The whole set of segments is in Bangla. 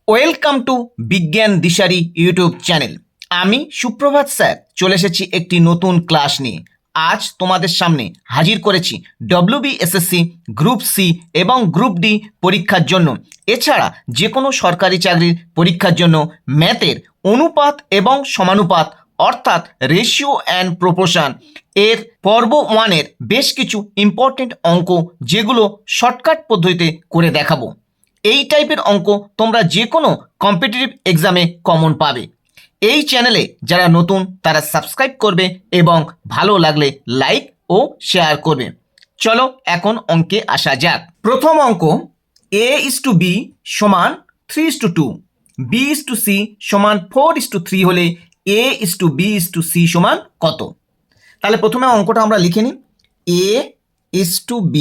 ওয়েলকাম টু বিজ্ঞান দিশারি ইউটিউব চ্যানেল। আমি সুপ্রভাত স্যার চলে এসেছি একটি নতুন ক্লাস নিয়ে। আজ তোমাদের সামনে হাজির করেছি ডব্লিউবিএসএসসি গ্রুপ সি এবং গ্রুপ ডি পরীক্ষার জন্য, এছাড়া যে কোনো সরকারি চাকরির পরীক্ষার জন্য ম্যাথের অনুপাত এবং সমানুপাত অর্থাৎ রেশিও অ্যান্ড প্রপোর্শন এর পর্ব ওয়ানের বেশ কিছু ইম্পর্টেন্ট অঙ্ক, যেগুলো শর্টকাট পদ্ধতিতে করে দেখাবো। এই টাইপের অঙ্ক তোমরা যে কোনো কম্পিটিটিভ এক্সামে কমন পাবে। এই চ্যানেলে যারা নতুন তারা সাবস্ক্রাইব করবে এবং ভালো লাগলে লাইক ও শেয়ার করবে। চলো এখন অঙ্কে আসা যাক। প্রথম অঙ্ক, a:b সমান 3:2, b:c সমান 4:3 হলে a:b:c সমান কত? তাহলে প্রথমে অঙ্কটা আমরা লিখে নিই। a:b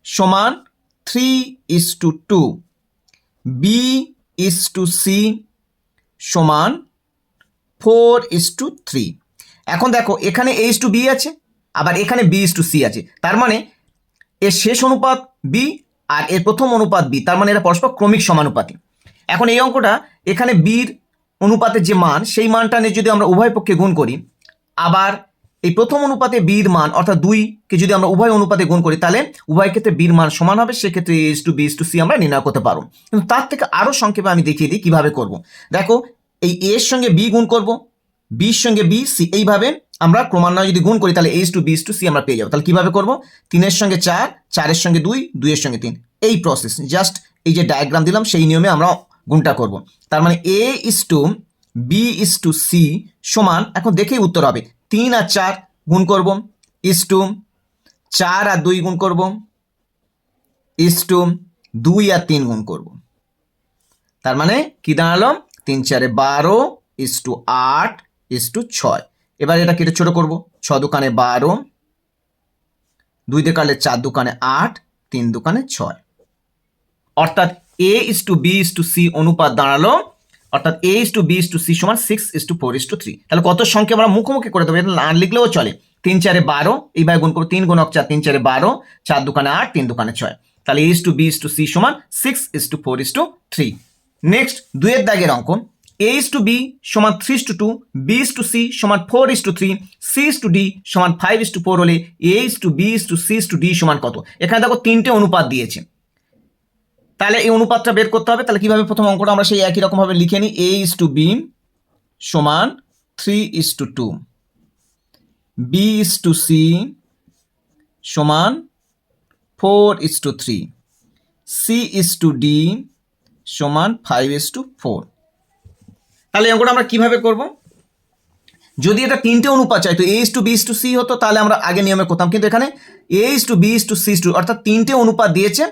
সমান 3:2, b:c সমান 4:3। এখন দেখো এখানে a:b আছে, আবার এখানে b:c আছে, তার মানে এর শেষ অনুপাত b আর এর প্রথম অনুপাত b, তার মানে এরা পরস্পর ক্রমিক সমানুপাতি। এখন এই অঙ্কটা এখানে বির অনুপাতের যে মান, সেই মানটা নিয়ে যদি আমরা উভয় পক্ষে গুণ করি, আবার এই প্রথম অনুপাতে বির মান অর্থাৎ 2কে যদি আমরা উভয় অনুপাতে গুণ করি, তাহলে উভয় ক্ষেত্রে বির মান সমান হবে, সেক্ষেত্রে a:b:c আমরা নির্ণয় করতে পারবো। কিন্তু তার থেকে আরও সংক্ষেপে আমি দেখিয়ে দিই কীভাবে করব। দেখো, এই এর সঙ্গে বি গুণ করব, বির সঙ্গে বি সি, এইভাবে আমরা ক্রমান্বয়ে যদি গুণ করি তাহলে a:b:c আমরা পেয়ে যাবো। তাহলে কীভাবে করব? 3-এর সঙ্গে 4, 4-এর সঙ্গে 2, 2-এর সঙ্গে 3, এই প্রসেস, জাস্ট এই যে ডায়াগ্রাম দিলাম সেই নিয়মে আমরা গুণটা করব। তার মানে a:b:c সমান, এখন দেখেই উত্তর হবে, 3 আর 4 গুণ করব, 4 আর 2 গুণ করব, 2 আর 3 গুণ করব। তার মানে কি দাঁড়ালো? 3 4 12, 8, 6। এবার এটা কেটে ছোট করব, 6 দুকানে 12, 2 দিয়ে কাটলে 4 দুকানে 8, 3 দুকানে 6। অর্থাৎ a:b:c অনুপাত দাঁড়ালো, অর্থাৎ a:b:c সমান 6:4:3। তাহলে কত সংখ্যা আমরা মুখোমুখি করে দেবো, এটা না লিখলেও চলে। 3 4 12, এইভাবে গুণ করবো, 3 গুণক 4, 3 4 12, 4 দুকানে 8, 3 দুকানে 6। তাহলে a:b:c সমান 6:4:3। নেক্সট 2-এর দাগের অঙ্ক, a:b সমান 3:2, b:c সমান 4:3, c:d সমান 5:4 হলে a:b:c:d সমান কত? এখানে দেখো 3টে অনুপাত দিয়েছে, তাহলে এই অনুপাতটা বের করতে হবে। তাহলে কিভাবে? প্রথম অঙ্কটা আমরা সেই একই রকমভাবে লিখে নিই। a:b সমান 3:2, b:c সমান 4:3, c:d সমান 5:4। তাহলে এই অঙ্কটা আমরা কিভাবে করব? যদি এটা 3টে অনুপাত চাই তো a:b:c হতো, তাহলে আমরা আগে নিয়মে করতাম, কিন্তু এখানে a:b:c অর্থাৎ 3টে অনুপাত দিয়েছে,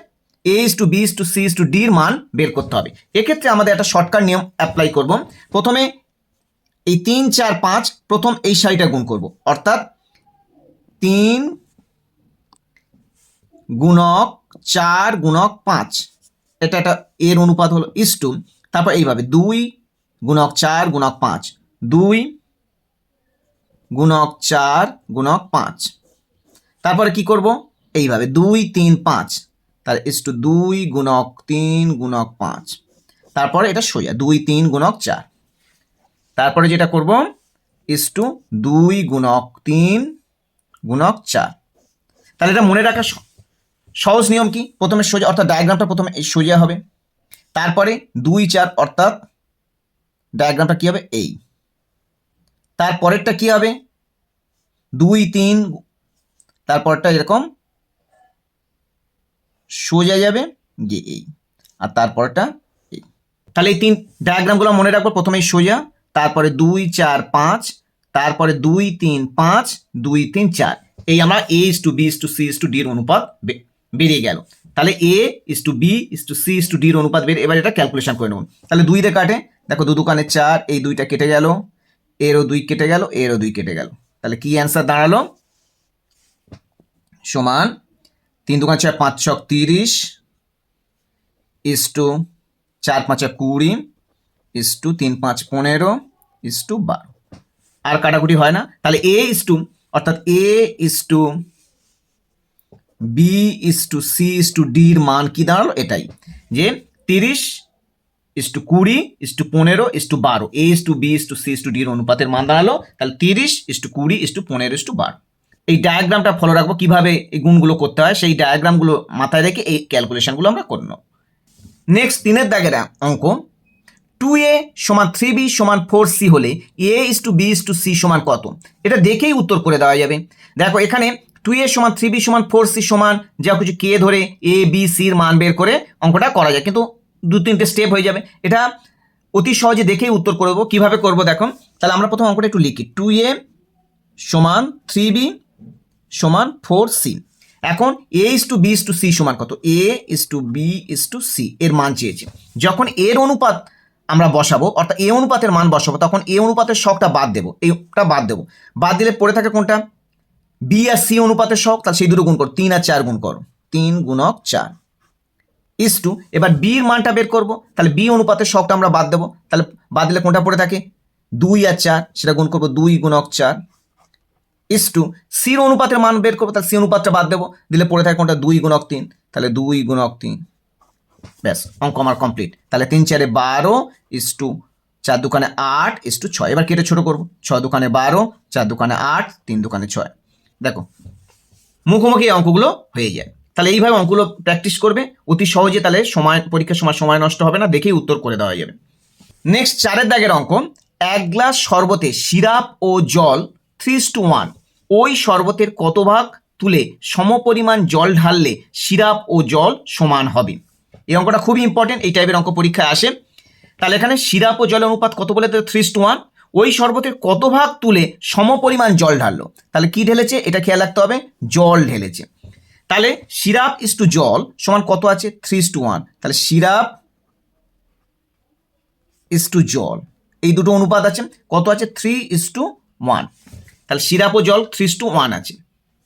a:b:c:d এর মান বের করতে হবে। এক্ষেত্রে আমাদের একটা শর্টকাট নিয়ম অ্যাপ্লাই করব। প্রথমে এই 3 4 5 প্রথম এই সারিটা গুণ করব, অর্থাৎ 3 গুণক 4 গুণক 5, এটা একটা এর অনুপাত হলো ইস্টু। তারপর এইভাবে 2 গুণক 4 গুণক 5, 2 গুণক 4 গুণক 5। তারপরে কি করব? এইভাবে 2 3 5, তাহলে 2 গুণক 3 গুণক 5। তারপরে এটা সোজা 2 3 গুণক 4। তারপরে যেটা করব 2 গুণক 3 গুণক 4। তাহলে এটা মনে রাখা সহজ নিয়ম কি? প্রথমে সোজা, অর্থাৎ ডায়াগ্রামটা প্রথমে সোজা হবে, তারপরে 2 4 অর্থাৎ ডায়াগ্রামটা কি হবে? এই। তারপরেরটা কি হবে? 2 3, তারপরটা এরকম সোজা যাবে যে এই, আর তারপরটা এই। তাহলে এই 3 ডায়াগ্রামগুলো মনে রাখবো, প্রথমেই সোজা, তারপরে 2 4 5, তারপরে 2 3 5, 2 3 4। এই আমরা a:b:c:d এর অনুপাত বেরিয়ে গেল। তাহলে a:b:c:d এর অনুপাত বের, এবার এটা ক্যালকুলেশন করে নেব। তাহলে 2 দিয়ে কাটে, দেখো 2 দুকানে 4, এই 2টা কেটে গেল, এরও 2 কেটে গেল, এরও 2 কেটে গেল। তাহলে কি অ্যান্সার দাঁড়ালো? সমান 3 দুকানে 4 5 6 30, 4 5 20, 3 5 15, 12। আর কাটাকুটি হয় না। তাহলে অর্থাৎ a:b:c:d এর মান কি দাঁড়ালো? এটাই, যে 30 20:15:12, A:2B:C:D এর অনুপাতের মান দাঁড়ালো তাহলে 30:20:15:12। এই ডায়াগ্রামটা ফলো রাখবো কিভাবে এই গুণগুলো করতে হয়, সেই ডায়াগ্রামগুলো মাথায় রেখে এই ক্যালকুলেশনগুলো আমরা করে নেব। নেক্সট 3-এর দাগের অঙ্ক, 2A = 3B = 4C হলে A:B:C সমান কত? এটা দেখেই উত্তর করে দেওয়া যাবে। দেখো এখানে 2A = 3B = 4C সমান যা কিছু কে ধরে A B C এর মান বের করে অঙ্কটা করা যায়, কিন্তু 2-3টে স্টেপ হয়ে যাবে। এটা অতি সহজে দেখেই উত্তর করে দেবো। কীভাবে করবো দেখো, তাহলে আমরা প্রথম অঙ্কটা একটু লিখি। 2A = 3B = 4C। এখন A:B:C সমান কত? A:B:C এর মান চেয়েছে। যখন এর অনুপাত আমরা বসাবো, অর্থাৎ এ অনুপাতের মান বসাবো, তখন এ অনুপাতের শখটা বাদ দেবো, এইটা বাদ দেবো। বাদ দিলে পড়ে থাকে কোনটা? বি আর সি অনুপাতের শখ, তাহলে সেই দুটো গুণ করো, 3 আর 4 গুণ করো, 3 × 4 ইস টু, এবার বির মানটা বের করবো, তাহলে বি অনুপাতের শখটা আমরা বাদ দেবো, তাহলে বাদ দিলে কোনটা পড়ে থাকে? 2 আর 4, সেটা গুণ করবো 2 × 4 ইস টু, সির অনুপাতের মান বের করবো, তাহলে সি অনুপাতটা বাদ দেবো, দিলে পড়ে থাকে কোনটা? 2 × 3, তাহলে 2 × 3। ব্যাস, অঙ্ক আমার কমপ্লিট। তাহলে 3 × 4 = 12 ইস টু 4 × 2 = 8 ইস টু 6। এবার কেটে ছোট করবো, 6 × 2 = 12, 4 × 2 = 8, 3 × 2 = 6। দেখো মুখোমুখি এই অঙ্কগুলো হয়ে যায়। তাহলে এইভাবে অঙ্কগুলো প্র্যাকটিস করবে অতি সহজে, তাহলে পরীক্ষার সময় নষ্ট হবে না, দেখেই উত্তর করে দেওয়া যাবে। নেক্সট 4-এর দাগের অঙ্ক, 1 গ্লাস শরবতে সিরাপ ও জল 3:1, ওই শরবতের কত ভাগ তুলে সমপরিমাণ জল ঢাললে সিরাপ ও জল সমান হবে? এই অঙ্কটা খুবই ইম্পর্টেন্ট, এই টাইপের অঙ্ক পরীক্ষায় আসে। তাহলে এখানে সিরাপ ও জলের অনুপাত কত বলে? 3:1। ওই শরবতের কত ভাগ তুলে সমপরিমাণ জল ঢাললো, তাহলে কি ঢেলেছে এটা খেয়াল রাখতে হবে, জল ঢেলেছে। তাহলে সিরাপ ইস টু জল সমান কত আছে? 3:1। তাহলে সিরাপ ইস টু জল, এই দুটো অনুপাত আছে, কত আছে? 3:1। তাহলে সিরাপ ও জল 3:1 আছে,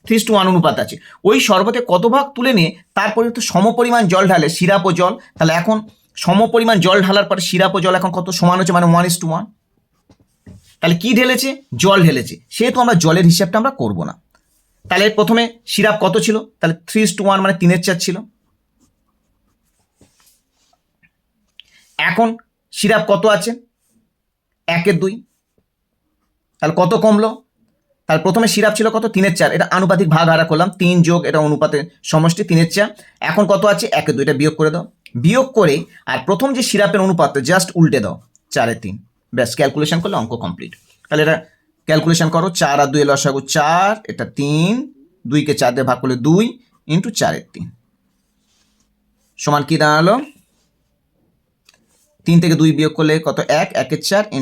3:1 অনুপাত আছে। ওই শরবতে কত ভাগ তুলে নিয়ে তারপরে তো সমপরিমাণ জল ঢালে সিরাপ ও জল, তাহলে এখন সমপরিমাণ জল ঢালার পরে সিরাপ ও জল এখন কত সমান হচ্ছে, মানে 1:1। তাহলে কি ঢেলেছে? জল ঢেলেছে, সেহেতু আমরা জলের হিসাবটা আমরা করব না। তাহলে প্রথমে সিরাপ কত ছিল? তাহলে 3:1 মানে 3/4 ছিল। এখন সিরাপ কত আছে? 1/2। তাহলে কত কমলো? তাহলে প্রথমে সিরাপ ছিল কত? 3/4, এটা আনুপাতিক ভাগ হারা করলাম, 3 যোগ এটা অনুপাতের সমষ্টি 3/4। এখন কত আছে? 1/2, এটা বিয়োগ করে দাও। বিয়োগ করে আর প্রথম যে সিরাপের অনুপাতটা জাস্ট উল্টে দাও, 4/3। ব্যাস, ক্যালকুলেশন করলে অঙ্ক কমপ্লিট। তাহলে এটা ক্যালকুলেশন করো, 4 আর 2 লসাগু 4, এটা 3, 2কে 4 দিয়ে ভাগ করলে 2 × 4/3 সমান কি দাঁড়ালো? 3 থেকে 2 বিয়োগ করলে কত? 1, 1/4 ×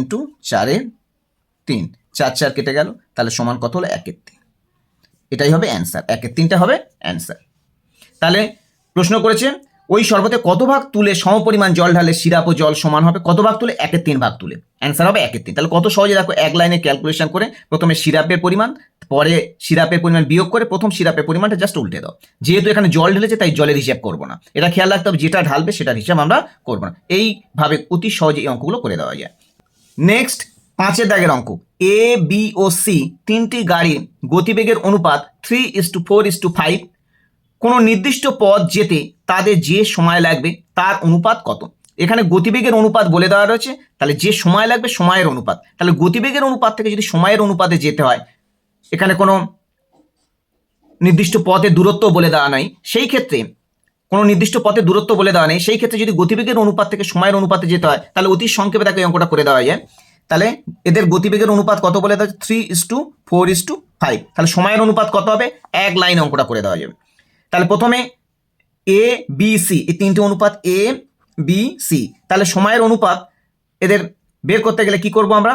4/3, 4 4 কেটে গেল, তাহলে সমান কত হলো? 1/3। এটাই হবে অ্যান্সার, 1/3টা হবে অ্যান্সার। তাহলে প্রশ্ন করেছে ওই শরবতে কত ভাগ তুলে সমপরিমাণ জল ঢালে সিরাপ ও জল সমান হবে? কত ভাগ তুলে? 1/3 ভাগ তুলে, অ্যান্সার হবে 1/3। তাহলে কত সহজে দেখো, এক লাইনে ক্যালকুলেশন করে প্রথমে সিরাপের পরিমাণ, পরে সিরাপের পরিমাণ বিয়োগ করে প্রথম সিরাপের পরিমাণটা জাস্ট উল্টে দাও। যেহেতু এখানে জল ঢেলেছে তাই জলের হিসাব করবো না, এটা খেয়াল রাখতে হবে, যেটা ঢালবে সেটার হিসাব আমরা করবো না। এইভাবে অতি সহজে এই অঙ্কগুলো করে দেওয়া যায়। নেক্সট 5-এর দাগের অঙ্ক, এ বি ও সি তিনটি গাড়ির গতিবেগের অনুপাত 3:4:5। কোনো নির্দিষ্ট পথ যেতে তাদের যে সময় লাগবে তার অনুপাত কত? এখানে গতিবেগের অনুপাত বলে দেওয়া রয়েছে, তাহলে যে সময় লাগবে সময়ের অনুপাত। তাহলে গতিবেগের অনুপাত থেকে যদি সময়ের অনুপাতে যেতে হয়, এখানে কোনো নির্দিষ্ট পথের দূরত্ব বলে দেওয়া নাই, সেই ক্ষেত্রে কোনো নির্দিষ্ট পথের দূরত্ব বলে দেওয়া নেই, সেই ক্ষেত্রে যদি গতিবেগের অনুপাত থেকে সময়ের অনুপাতে যেতে হয়, তাহলে অতি সংক্ষেপে তাকে অঙ্কটা করে দেওয়া যায়। তাহলে এদের গতিবেগের অনুপাত কত বলে দেওয়া হচ্ছে? 3:4:5। তাহলে সময়ের অনুপাত কত হবে? এক লাইন অঙ্কটা করে দেওয়া যাবে। তাহলে প্রথমে এ বি সি, এই তিনটে অনুপাত এ বি সি, তাহলে সময়ের অনুপাত এদের বের করতে গেলে কি করব আমরা?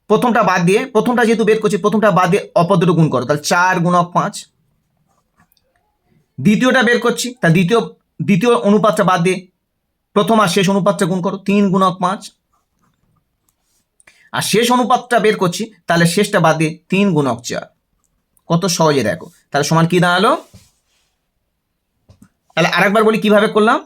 প্রথমটা বাদ দিয়ে, প্রথমটা যেহেতু বের করছি, প্রথমটা বাদ দিয়ে অপর দুটো গুণ করো, তাহলে 4 × 5। দ্বিতীয়টা বের করছি, তা দ্বিতীয় অনুপাতটা বাদ দিয়ে প্রথম আর শেষ অনুপাতটা গুণ করো, 3 × 5। আর শেষ অনুপাতটা বের করছি, তাহলে শেষটা বাদ দিয়ে 3 × 4। কত সহজে দেখো, তাহলে সমান কি দাঁড়ালো? তাহলে আরেকবার বলি কিভাবে করলাম।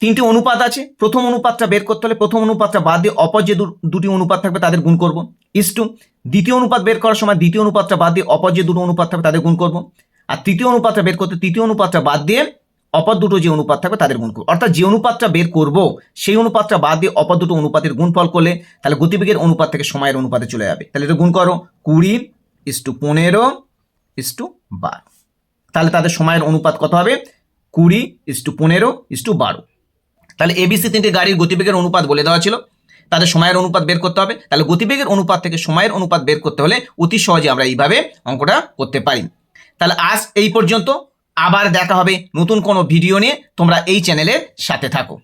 তিনটি অনুপাত আছে, প্রথম অনুপাতটা বের করতে হলে প্রথম অনুপাতটা বাদ দিয়ে অপর যে দুটি অনুপাত থাকবে তাদের গুণ করব, ইস টু দ্বিতীয় অনুপাত বের করার সময় দ্বিতীয় অনুপাতটা বাদ দিয়ে অপর যে দুটো অনুপাত থাকবে তাদের গুণ করব। আর তৃতীয় অনুপাতটা বের করতে তৃতীয় অনুপাতটা বাদ দিয়ে অপর দুটো যে অনুপাত থাকবে তাদের গুণ করবো, অর্থাৎ যে অনুপাতটা বের করব সেই অনুপাতটা বাদ দিয়ে অপর দুটো অনুপাতের গুণফল করলে তাহলে গতিবেগের অনুপাত থেকে সময়ের অনুপাতে চলে যাবে। তাহলে এটা গুণ করো 20:15:12, তাহলে তাদের সময়ের অনুপাত কত হবে 20:15:12। তাহলে এবিসি তিনটে গাড়ির গতিবেগের অনুপাত বলে দেওয়া ছিল, তাদের সময়ের অনুপাত বের করতে হবে। তাহলে গতিবেগের অনুপাত থেকে সময়ের অনুপাত বের করতে হলে অতি সহজে আমরা এইভাবে অঙ্কটা করতে পারি। তাহলে আজ এই পর্যন্ত, আবার দেখা হবে নতুন কোনো ভিডিও নিয়ে। তোমরা এই চ্যানেলের সাথে থাকো।